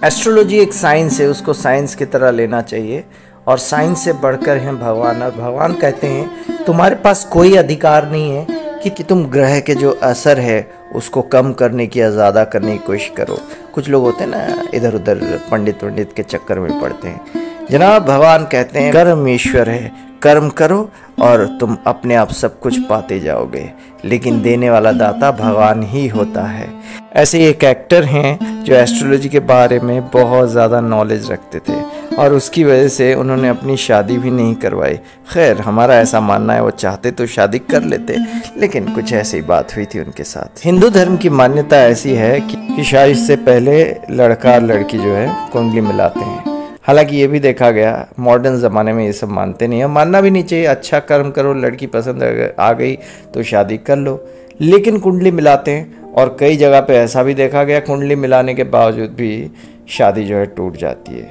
Astrology एक science है, उसको साइंस की तरह लेना चाहिए और साइंस से बढ़कर हैं भगवान। और भगवान कहते हैं तुम्हारे पास कोई अधिकार नहीं है कि तुम ग्रह के जो असर है उसको कम करने की या ज़्यादा करने की कोशिश करो। कुछ लोग होते हैं ना, इधर उधर पंडित के चक्कर में पड़ते हैं। जनाब भगवान कहते हैं कर्म ईश्वर है, कर्म करो और तुम अपने आप सब कुछ पाते जाओगे, लेकिन देने वाला दाता भगवान ही होता है। ऐसे एक एक्टर हैं जो एस्ट्रोलॉजी के बारे में बहुत ज़्यादा नॉलेज रखते थे और उसकी वजह से उन्होंने अपनी शादी भी नहीं करवाई। खैर हमारा ऐसा मानना है वो चाहते तो शादी कर लेते, लेकिन कुछ ऐसी बात हुई थी उनके साथ। हिंदू धर्म की मान्यता ऐसी है कि शादी से पहले लड़का और लड़की जो है कुंडली मिलाते हैं। हालांकि ये भी देखा गया मॉडर्न ज़माने में ये सब मानते नहीं है, मानना भी नहीं चाहिए। अच्छा कर्म करो, लड़की पसंद आ गई तो शादी कर लो, लेकिन कुंडली मिलाते हैं। और कई जगह पे ऐसा भी देखा गया कुंडली मिलाने के बावजूद भी शादी जो है टूट जाती है।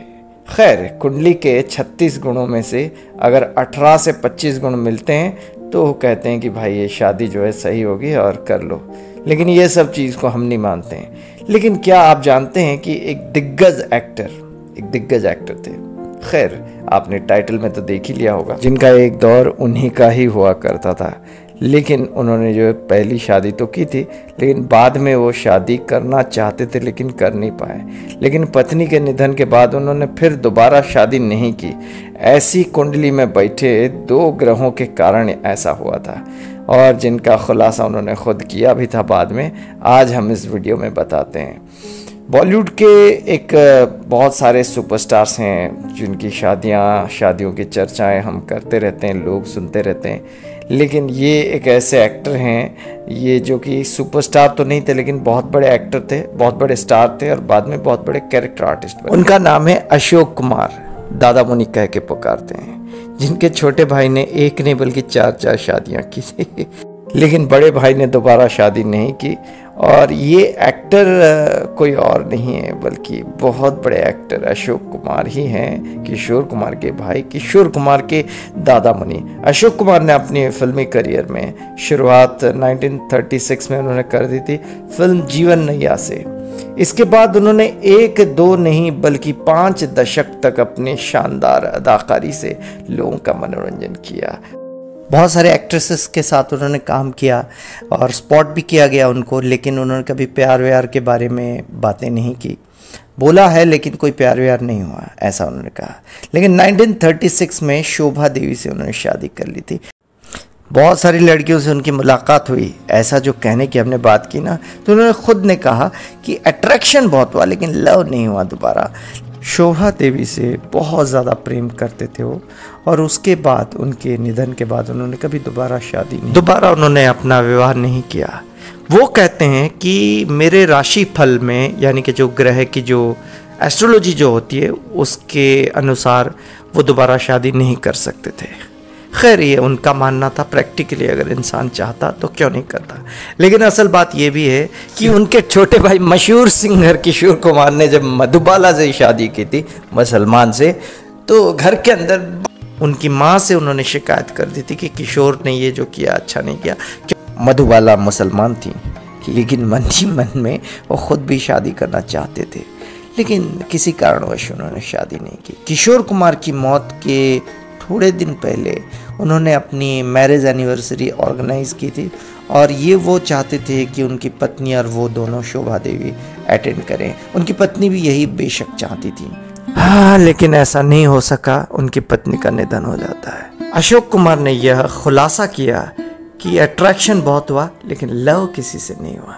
खैर कुंडली के 36 गुणों में से अगर 18 से 25 गुण मिलते हैं तो कहते हैं कि भाई ये शादी जो है सही होगी और कर लो, लेकिन ये सब चीज़ को हम नहीं मानते हैं। लेकिन क्या आप जानते हैं कि एक दिग्गज एक्टर थे, खैर आपने टाइटल में तो देख ही लिया होगा, जिनका एक दौर उन्हीं का ही हुआ करता था। लेकिन उन्होंने जो पहली शादी तो की थी, लेकिन बाद में वो शादी करना चाहते थे लेकिन कर नहीं पाए। लेकिन पत्नी के निधन के बाद उन्होंने फिर दोबारा शादी नहीं की। ऐसी कुंडली में बैठे 2 ग्रहों के कारण ऐसा हुआ था, और जिनका खुलासा उन्होंने खुद किया भी था बाद में। आज हम इस वीडियो में बताते हैं। बॉलीवुड के एक बहुत सारे सुपरस्टार्स हैं जिनकी शादियों की चर्चाएं हम करते रहते हैं, लोग सुनते रहते हैं। लेकिन ये एक ऐसे एक्टर हैं ये जो कि सुपरस्टार तो नहीं थे, लेकिन बहुत बड़े एक्टर थे, बहुत बड़े स्टार थे और बाद में बहुत बड़े कैरेक्टर आर्टिस्ट बने। उनका नाम है अशोक कुमार, दादा मुनि कह के पुकारते हैं, जिनके छोटे भाई ने एक नहीं बल्कि 4 शादियाँ की थी। लेकिन बड़े भाई ने दोबारा शादी नहीं की। और ये एक्टर कोई और नहीं है बल्कि बहुत बड़े एक्टर अशोक कुमार ही हैं, किशोर कुमार के भाई, किशोर कुमार के दादा मुनि। अशोक कुमार ने अपनी फिल्मी करियर में शुरुआत 1936 में उन्होंने कर दी थी फिल्म जीवन नैया से। इसके बाद उन्होंने 1-2 नहीं बल्कि 5 दशक तक अपने शानदार अदाकारी से लोगों का मनोरंजन किया। बहुत सारे एक्ट्रेसेस के साथ उन्होंने काम किया और स्पॉट भी किया गया उनको, लेकिन उन्होंने कभी प्यार व्यार के बारे में बातें नहीं की। बोला है लेकिन कोई प्यार व्यार नहीं हुआ, ऐसा उन्होंने कहा। लेकिन 1936 में शोभा देवी से उन्होंने शादी कर ली थी। बहुत सारी लड़कियों से उनकी मुलाकात हुई, ऐसा जो कहने की हमने बात की ना, तो उन्होंने खुद ने कहा कि अट्रैक्शन बहुत हुआ लेकिन लव नहीं हुआ दोबारा। शोभा देवी से बहुत ज़्यादा प्रेम करते थे वो, और उसके बाद उनके निधन के बाद उन्होंने कभी दोबारा उन्होंने अपना विवाह नहीं किया। वो कहते हैं कि मेरे राशि फल में, यानी कि जो ग्रह की जो एस्ट्रोलॉजी जो होती है उसके अनुसार वो दोबारा शादी नहीं कर सकते थे। खैर ये उनका मानना था, प्रैक्टिकली अगर इंसान चाहता तो क्यों नहीं करता। लेकिन असल बात ये भी है कि उनके छोटे भाई मशहूर सिंगर किशोर कुमार ने जब मधुबाला से शादी की थी, मुसलमान से, तो घर के अंदर उनकी माँ से उन्होंने शिकायत कर दी थी कि किशोर ने ये जो किया अच्छा नहीं किया। मधुबाला मुसलमान थी, लेकिन मन ही मन में वो खुद भी शादी करना चाहते थे, लेकिन किसी कारणवश उन्होंने शादी नहीं की। किशोर कुमार की मौत के थोड़े दिन पहले उन्होंने अपनी मैरिज एनिवर्सरी ऑर्गेनाइज की थी, और ये वो चाहते थे कि उनकी पत्नी और वो दोनों शोभा देवी अटेंड करें। उनकी पत्नी भी यही बेशक चाहती थी, हाँ, लेकिन ऐसा नहीं हो सका, उनकी पत्नी का निधन हो जाता है। अशोक कुमार ने यह खुलासा किया कि अट्रैक्शन बहुत हुआ लेकिन लव किसी से नहीं हुआ।